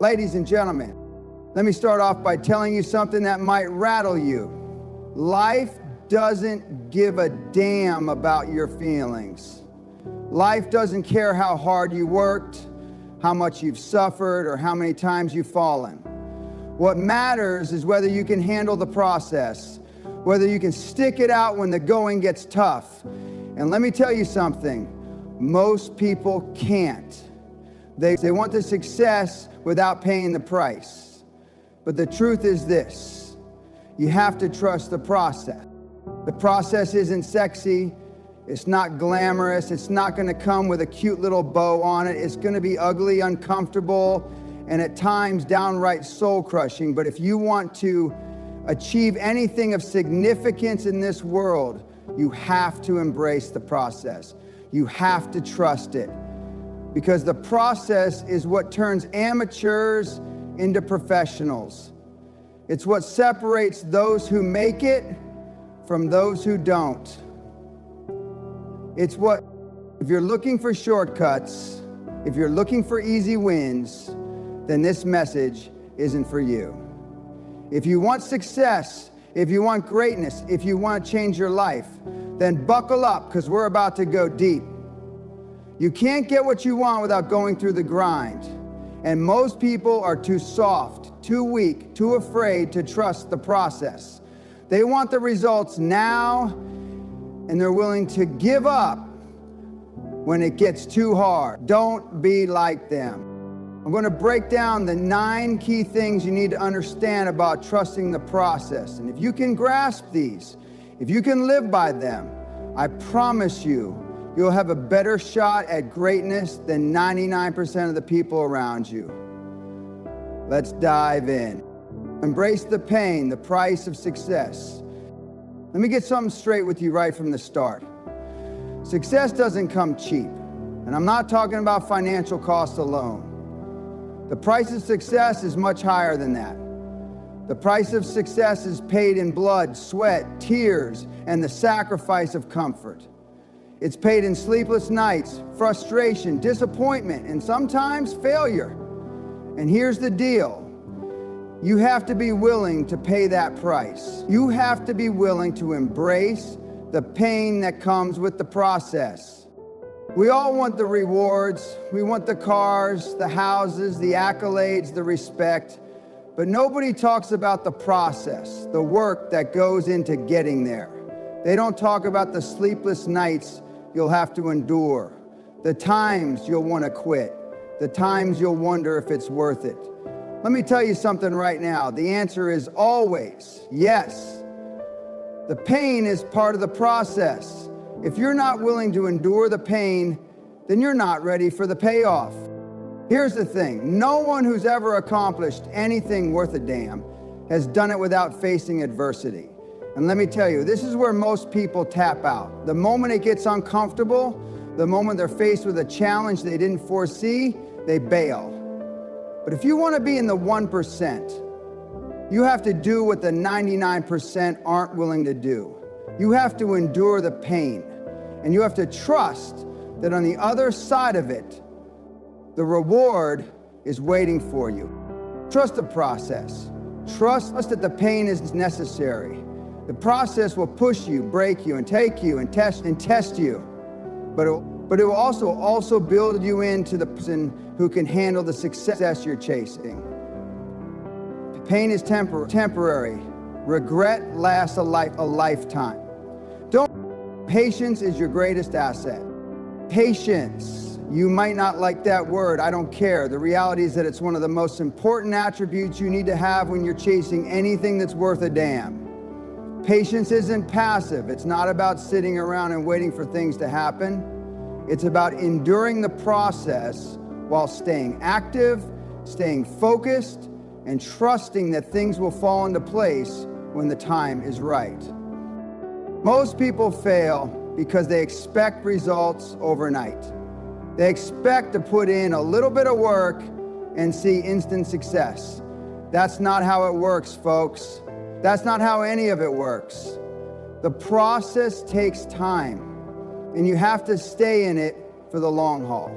Ladies and gentlemen, let me start off by telling you something that might rattle you. Life doesn't give a damn about your feelings. Life doesn't care how hard you worked, how much you've suffered, or how many times you've fallen. What matters is whether you can handle the process, whether you can stick it out when the going gets tough. And let me tell you something, most people can't. They want the success without paying the price. But the truth is this, you have to trust the process. The process isn't sexy, it's not glamorous, it's not gonna come with a cute little bow on it, it's gonna be ugly, uncomfortable, and at times downright soul-crushing. But if you want to achieve anything of significance in this world, you have to embrace the process. You have to trust it. Because the process is what turns amateurs into professionals. It's what separates those who make it from those who don't. It's what, if you're looking for shortcuts, if you're looking for easy wins, then this message isn't for you. If you want success, if you want greatness, if you want to change your life, then buckle up, because we're about to go deep. You can't get what you want without going through the grind. And most people are too soft, too weak, too afraid to trust the process. They want the results now, and they're willing to give up when it gets too hard. Don't be like them. I'm going to break down the 9 key things you need to understand about trusting the process. And if you can grasp these, if you can live by them, I promise you, you'll have a better shot at greatness than 99% of the people around you. Let's dive in. Embrace the pain, the price of success. Let me get something straight with you right from the start. Success doesn't come cheap, and I'm not talking about financial costs alone. The price of success is much higher than that. The price of success is paid in blood, sweat, tears, and the sacrifice of comfort. It's paid in sleepless nights, frustration, disappointment, and sometimes failure. And here's the deal. You have to be willing to pay that price. You have to be willing to embrace the pain that comes with the process. We all want the rewards. We want the cars, the houses, the accolades, the respect. But nobody talks about the process, the work that goes into getting there. They don't talk about the sleepless nights you'll have to endure, the times you'll want to quit, the times you'll wonder if it's worth it. Let me tell you something right now. The answer is always yes. The pain is part of the process. If you're not willing to endure the pain, then you're not ready for the payoff. Here's the thing. No one who's ever accomplished anything worth a damn has done it without facing adversity. And let me tell you, this is where most people tap out. The moment it gets uncomfortable, the moment they're faced with a challenge they didn't foresee, they bail. But if you want to be in the 1%, you have to do what the 99% aren't willing to do. You have to endure the pain, and you have to trust that on the other side of it, the reward is waiting for you. Trust the process. Trust that the pain is necessary. The process will push you, break you, and take you, and test you. But it will also build you into the person who can handle the success you're chasing. Pain is temporary. Regret lasts a lifetime. Patience is your greatest asset. Patience. You might not like that word, I don't care. The reality is that it's one of the most important attributes you need to have when you're chasing anything that's worth a damn. Patience isn't passive. It's not about sitting around and waiting for things to happen. It's about enduring the process while staying active, staying focused, and trusting that things will fall into place when the time is right. Most people fail because they expect results overnight. They expect to put in a little bit of work and see instant success. That's not how it works, folks. That's not how any of it works. The process takes time, and you have to stay in it for the long haul.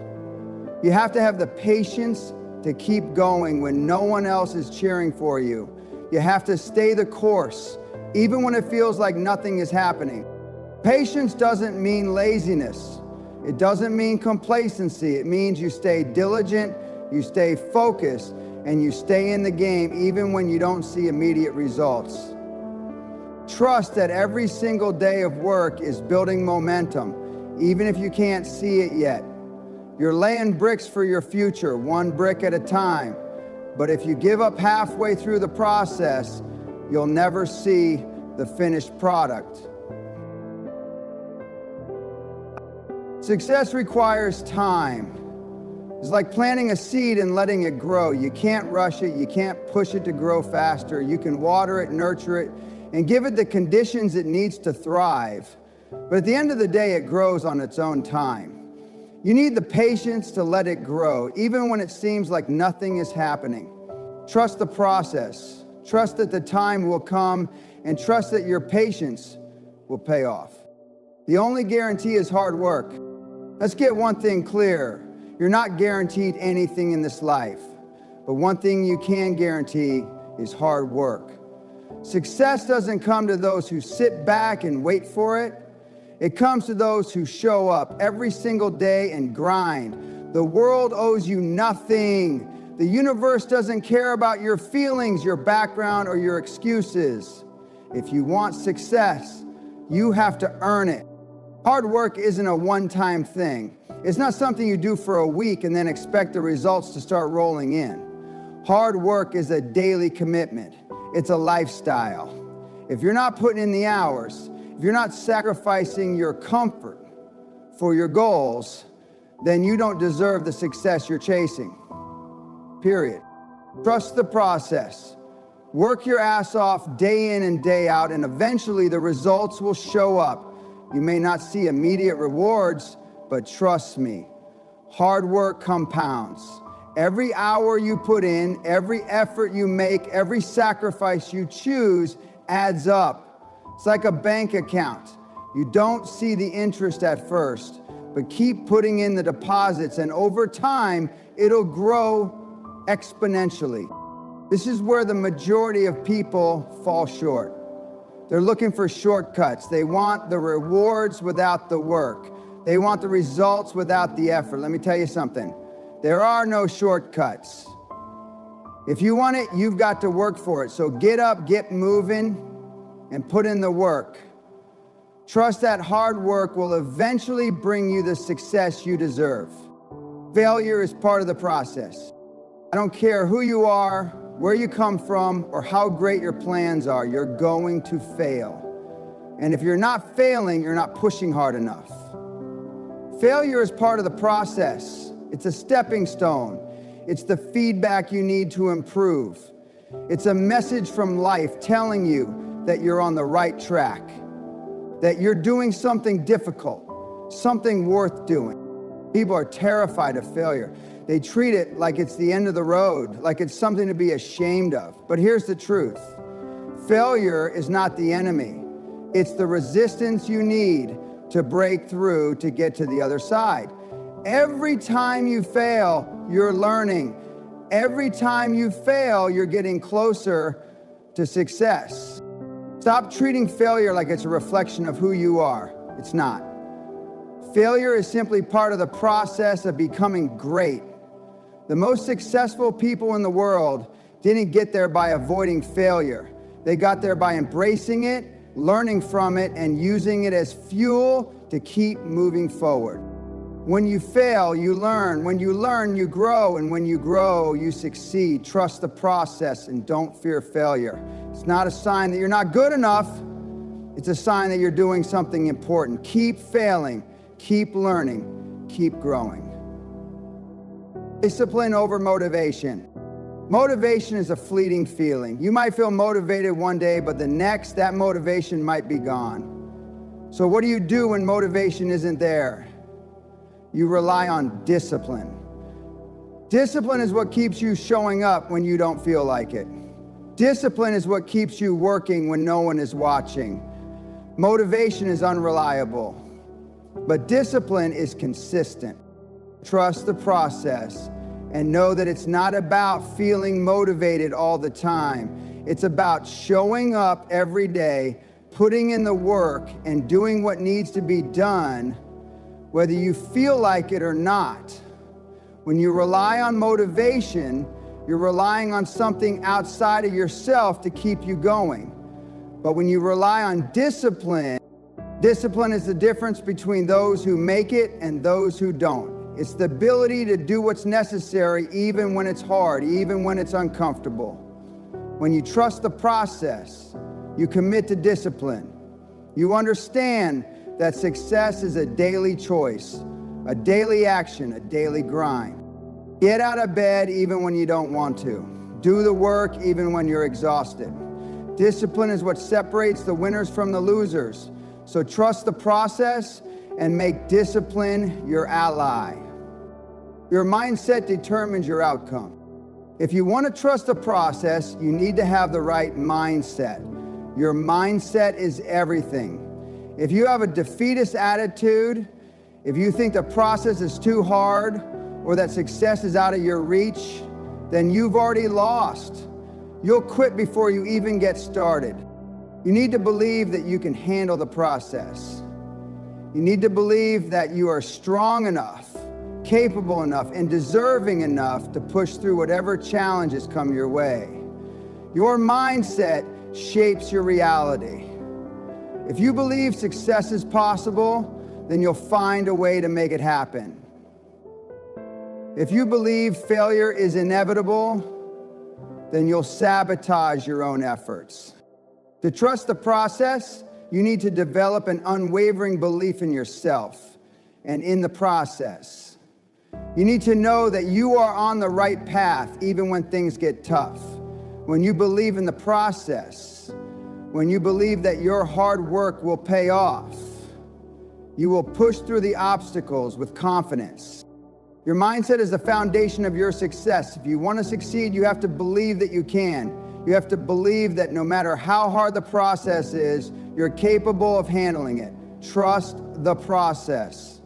You have to have the patience to keep going when no one else is cheering for you. You have to stay the course, even when it feels like nothing is happening. Patience doesn't mean laziness. It doesn't mean complacency. It means you stay diligent, you stay focused, and you stay in the game even when you don't see immediate results. Trust that every single day of work is building momentum, even if you can't see it yet. You're laying bricks for your future, one brick at a time. But if you give up halfway through the process, you'll never see the finished product. Success requires time. It's like planting a seed and letting it grow. You can't rush it. You can't push it to grow faster. You can water it, nurture it, and give it the conditions it needs to thrive. But at the end of the day, it grows on its own time. You need the patience to let it grow, even when it seems like nothing is happening. Trust the process. Trust that the time will come, and trust that your patience will pay off. The only guarantee is hard work. Let's get one thing clear. You're not guaranteed anything in this life, but one thing you can guarantee is hard work. Success doesn't come to those who sit back and wait for it. It comes to those who show up every single day and grind. The world owes you nothing. The universe doesn't care about your feelings, your background, or your excuses. If you want success, you have to earn it. Hard work isn't a one-time thing. It's not something you do for a week and then expect the results to start rolling in. Hard work is a daily commitment. It's a lifestyle. If you're not putting in the hours, if you're not sacrificing your comfort for your goals, then you don't deserve the success you're chasing. Period. Trust the process. Work your ass off day in and day out, and eventually the results will show up. You may not see immediate rewards, but trust me, hard work compounds. Every hour you put in, every effort you make, every sacrifice you choose adds up. It's like a bank account. You don't see the interest at first, but keep putting in the deposits, and over time, it'll grow exponentially. This is where the majority of people fall short. They're looking for shortcuts. They want the rewards without the work. They want the results without the effort. Let me tell you something. There are no shortcuts. If you want it, you've got to work for it. So get up, get moving, and put in the work. Trust that hard work will eventually bring you the success you deserve. Failure is part of the process. I don't care who you are, where you come from, or how great your plans are, you're going to fail. And if you're not failing, you're not pushing hard enough. Failure is part of the process. It's a stepping stone. It's the feedback you need to improve. It's a message from life telling you that you're on the right track, that you're doing something difficult, something worth doing. People are terrified of failure. They treat it like it's the end of the road, like it's something to be ashamed of. But here's the truth. Failure is not the enemy. It's the resistance you need to break through to get to the other side. Every time you fail, you're learning. Every time you fail, you're getting closer to success. Stop treating failure like it's a reflection of who you are. It's not. Failure is simply part of the process of becoming great. The most successful people in the world didn't get there by avoiding failure. They got there by embracing it, learning from it, and using it as fuel to keep moving forward. When you fail, you learn. When you learn, you grow. And when you grow, you succeed. Trust the process and don't fear failure. It's not a sign that you're not good enough. It's a sign that you're doing something important. Keep failing, keep learning, keep growing. Discipline over motivation. Motivation is a fleeting feeling. You might feel motivated one day, but the next, that motivation might be gone. So what do you do when motivation isn't there? You rely on discipline. Discipline is what keeps you showing up when you don't feel like it. Discipline is what keeps you working when no one is watching. Motivation is unreliable, but discipline is consistent. Trust the process And know that it's not about feeling motivated all the time. It's about showing up every day, putting in the work, and doing what needs to be done, whether you feel like it or not. When you rely on motivation, you're relying on something outside of yourself to keep you going. But when you rely on discipline, discipline is the difference between those who make it and those who don't. It's the ability to do what's necessary even when it's hard, even when it's uncomfortable. When you trust the process, you commit to discipline. You understand that success is a daily choice, a daily action, a daily grind. Get out of bed even when you don't want to. Do the work even when you're exhausted. Discipline is what separates the winners from the losers. So trust the process and make discipline your ally. Your mindset determines your outcome. If you want to trust the process, you need to have the right mindset. Your mindset is everything. If you have a defeatist attitude, if you think the process is too hard or that success is out of your reach, then you've already lost. You'll quit before you even get started. You need to believe that you can handle the process. You need to believe that you are strong enough, capable enough, and deserving enough to push through whatever challenges come your way. Your mindset shapes your reality. If you believe success is possible, then you'll find a way to make it happen. If you believe failure is inevitable, then you'll sabotage your own efforts. To trust the process, you need to develop an unwavering belief in yourself and in the process. You need to know that you are on the right path even when things get tough. When you believe in the process, when you believe that your hard work will pay off, you will push through the obstacles with confidence. Your mindset is the foundation of your success. If you want to succeed, you have to believe that you can. You have to believe that no matter how hard the process is, you're capable of handling it. Trust the process.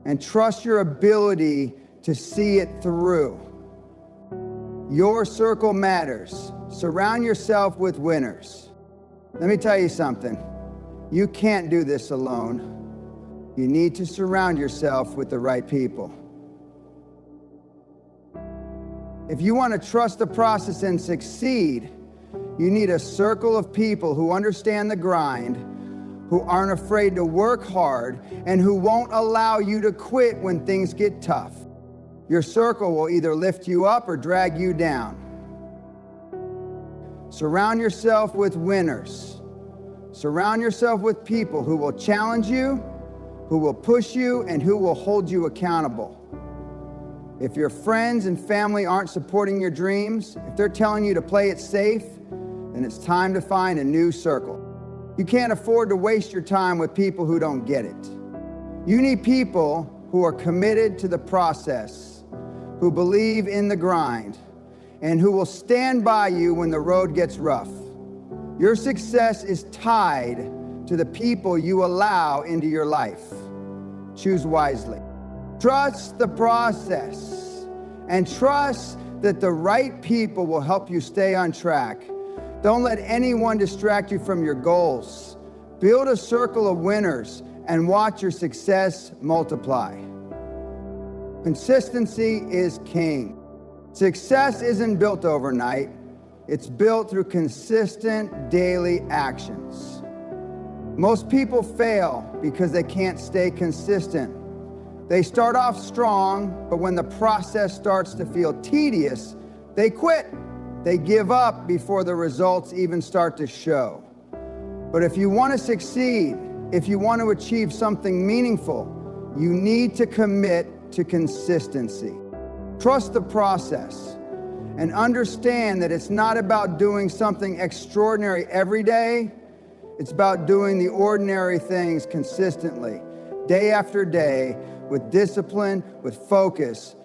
And trust your ability to see it through. Your circle matters. Surround yourself with winners. Let me tell you something. You can't do this alone. You need to surround yourself with the right people. If you want to trust the process and succeed, you need a circle of people who understand the grind, who aren't afraid to work hard, and who won't allow you to quit when things get tough. Your circle will either lift you up or drag you down. Surround yourself with winners. Surround yourself with people who will challenge you, who will push you, and who will hold you accountable. If your friends and family aren't supporting your dreams, if they're telling you to play it safe, then it's time to find a new circle. You can't afford to waste your time with people who don't get it. You need people who are committed to the process, who believe in the grind, and who will stand by you when the road gets rough. Your success is tied to the people you allow into your life. Choose wisely. Trust the process and trust that the right people will help you stay on track. Don't let anyone distract you from your goals. Build a circle of winners and watch your success multiply. Consistency is king. Success isn't built overnight. It's built through consistent daily actions. Most people fail because they can't stay consistent. They start off strong, but when the process starts to feel tedious, they quit. They give up before the results even start to show. But if you want to succeed, if you want to achieve something meaningful, you need to commit to consistency. Trust the process and understand that it's not about doing something extraordinary every day. It's about doing the ordinary things consistently, day after day, with discipline, with focus,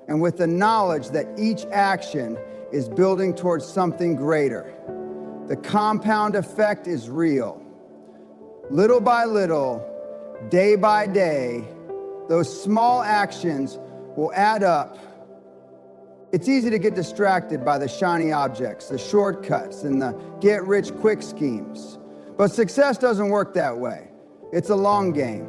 and with the knowledge that each action is building towards something greater. The compound effect is real. Little by little, day by day, those small actions will add up. It's easy to get distracted by the shiny objects, the shortcuts, and the get-rich-quick schemes. But success doesn't work that way. It's a long game.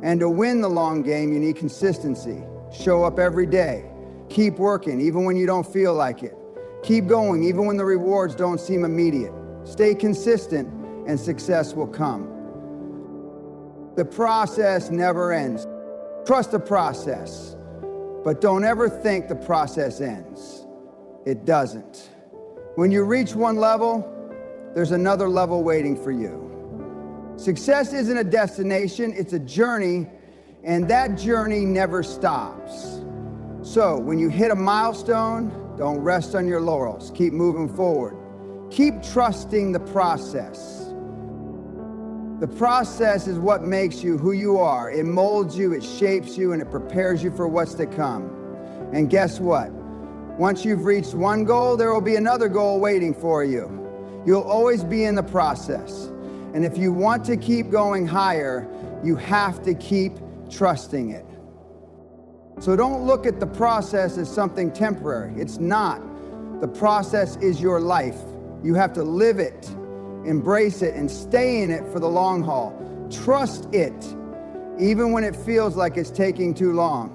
And to win the long game, you need consistency. Show up every day. Keep working, even when you don't feel like it. Keep going, even when the rewards don't seem immediate. Stay consistent, and success will come. The process never ends. Trust the process, but don't ever think the process ends. It doesn't. When you reach one level, there's another level waiting for you. Success isn't a destination, it's a journey, and that journey never stops. So when you hit a milestone, don't rest on your laurels. Keep moving forward. Keep trusting the process. The process is what makes you who you are. It molds you, it shapes you, and it prepares you for what's to come. And guess what? Once you've reached one goal, there will be another goal waiting for you. You'll always be in the process. And if you want to keep going higher, you have to keep trusting it. So don't look at the process as something temporary. It's not. The process is your life. You have to live it, embrace it, and stay in it for the long haul. Trust it, even when it feels like it's taking too long,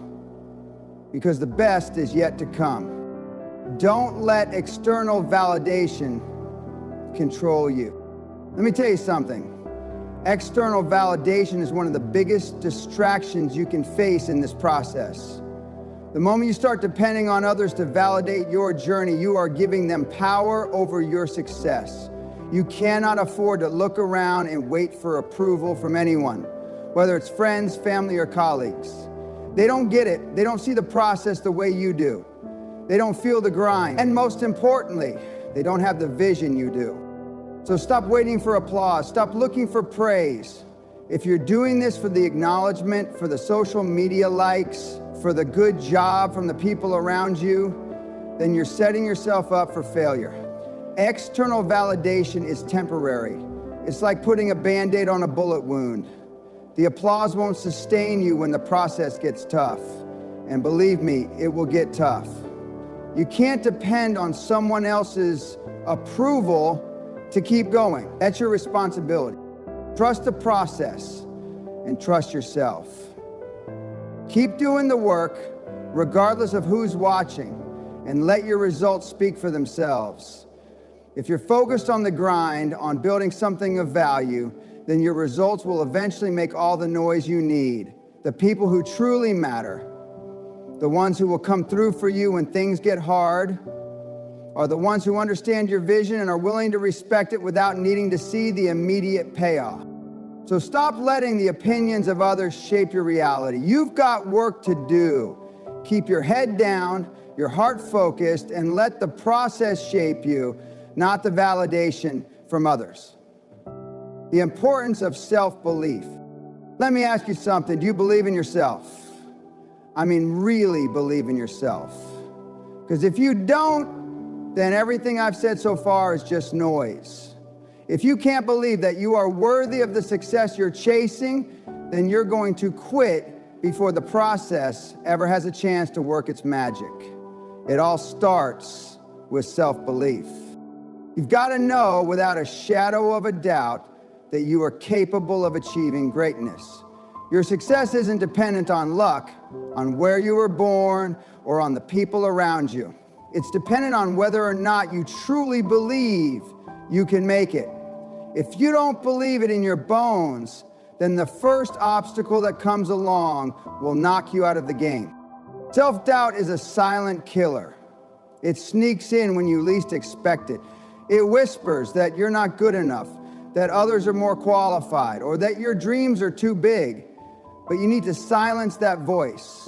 because the best is yet to come. Don't let external validation control you. Let me tell you something. External validation is one of the biggest distractions you can face in this process. The moment you start depending on others to validate your journey, you are giving them power over your success. You cannot afford to look around and wait for approval from anyone, whether it's friends, family, or colleagues. They don't get it. They don't see the process the way you do. They don't feel the grind. And most importantly, they don't have the vision you do. So stop waiting for applause. Stop looking for praise. If you're doing this for the acknowledgement, for the social media likes, for the good job from the people around you, then you're setting yourself up for failure. External validation is temporary. It's like putting a Band-Aid on a bullet wound. The applause won't sustain you when the process gets tough. And believe me, it will get tough. You can't depend on someone else's approval to keep going. That's your responsibility. Trust the process and trust yourself. Keep doing the work regardless of who's watching, and let your results speak for themselves. If you're focused on the grind, on building something of value, then your results will eventually make all the noise you need. The people who truly matter, the ones who will come through for you when things get hard, are the ones who understand your vision and are willing to respect it without needing to see the immediate payoff. So stop letting the opinions of others shape your reality. You've got work to do. Keep your head down, your heart focused, and let the process shape you, not the validation from others. The importance of self-belief. Let me ask you something. Do you believe in yourself? I mean, really believe in yourself. Because if you don't, then everything I've said so far is just noise. If you can't believe that you are worthy of the success you're chasing, then you're going to quit before the process ever has a chance to work its magic. It all starts with self-belief. You've got to know without a shadow of a doubt that you are capable of achieving greatness. Your success isn't dependent on luck, on where you were born, or on the people around you. It's dependent on whether or not you truly believe you can make it. If you don't believe it in your bones, then the first obstacle that comes along will knock you out of the game. Self-doubt is a silent killer. It sneaks in when you least expect it. It whispers that you're not good enough, that others are more qualified, or that your dreams are too big. But you need to silence that voice.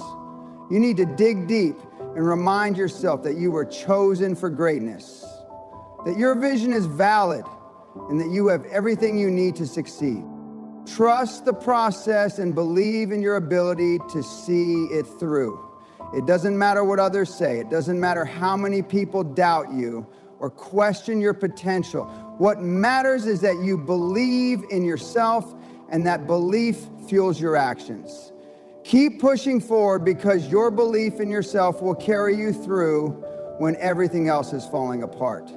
You need to dig deep and remind yourself that you were chosen for greatness, that your vision is valid, and that you have everything you need to succeed. Trust the process and believe in your ability to see it through. It doesn't matter what others say. It doesn't matter how many people doubt you or question your potential. What matters is that you believe in yourself, and that belief fuels your actions. Keep pushing forward because your belief in yourself will carry you through when everything else is falling apart.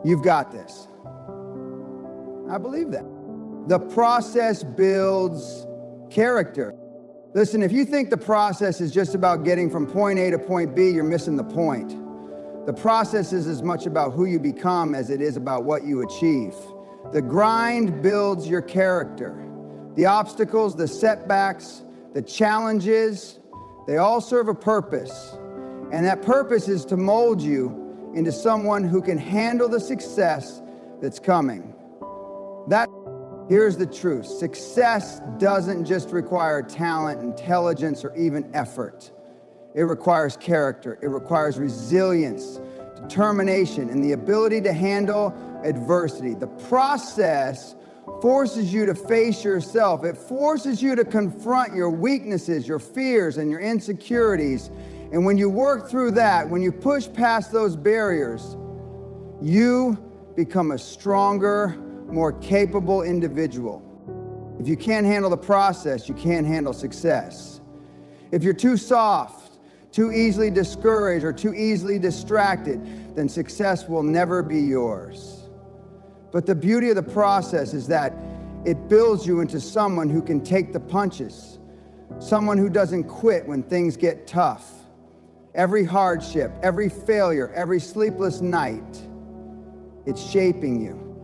You've got this. I believe that. The process builds character. Listen, if you think the process is just about getting from point A to point B, you're missing the point. The process is as much about who you become as it is about what you achieve. The grind builds your character. The obstacles, the setbacks, the challenges, they all serve a purpose. And that purpose is to mold you into someone who can handle the success that's coming. Here's the truth. Success doesn't just require talent, intelligence, or even effort. It requires character. It requires resilience, determination, and the ability to handle adversity. The process forces you to face yourself. It forces you to confront your weaknesses, your fears, and your insecurities. And when you work through that, when you push past those barriers, you become a stronger, more capable individual. If you can't handle the process, you can't handle success. If you're too soft, too easily discouraged, or too easily distracted, then success will never be yours. But the beauty of the process is that it builds you into someone who can take the punches, someone who doesn't quit when things get tough. Every hardship, every failure, every sleepless night, it's shaping you.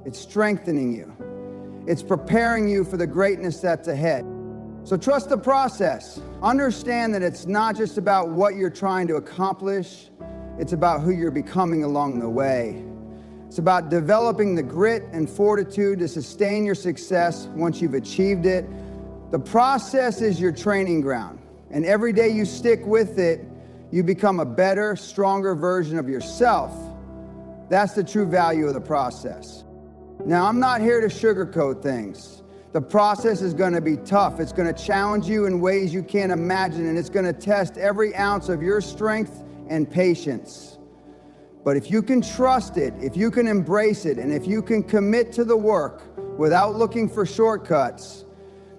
It's strengthening you. It's preparing you for the greatness that's ahead. So trust the process. Understand that it's not just about what you're trying to accomplish. It's about who you're becoming along the way. It's about developing the grit and fortitude to sustain your success once you've achieved it. The process is your training ground. And every day you stick with it, you become a better, stronger version of yourself. That's the true value of the process. Now, I'm not here to sugarcoat things. The process is going to be tough. It's going to challenge you in ways you can't imagine, and it's going to test every ounce of your strength and patience. But if you can trust it, if you can embrace it, and if you can commit to the work without looking for shortcuts,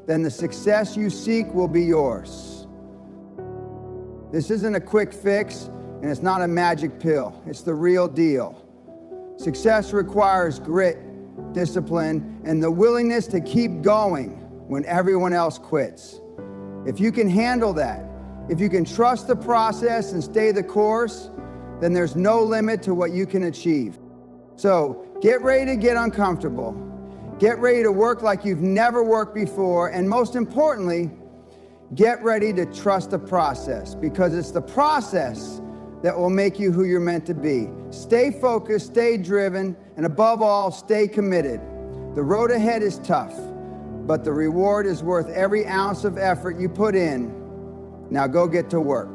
then the success you seek will be yours. This isn't a quick fix, and it's not a magic pill. It's the real deal. Success requires grit, discipline, and the willingness to keep going when everyone else quits. If you can handle that, if you can trust the process and stay the course, then there's no limit to what you can achieve. So get ready to get uncomfortable. Get ready to work like you've never worked before. And most importantly, get ready to trust the process, because it's the process that will make you who you're meant to be. Stay focused, stay driven, and above all, stay committed. The road ahead is tough, but the reward is worth every ounce of effort you put in. Now go get to work.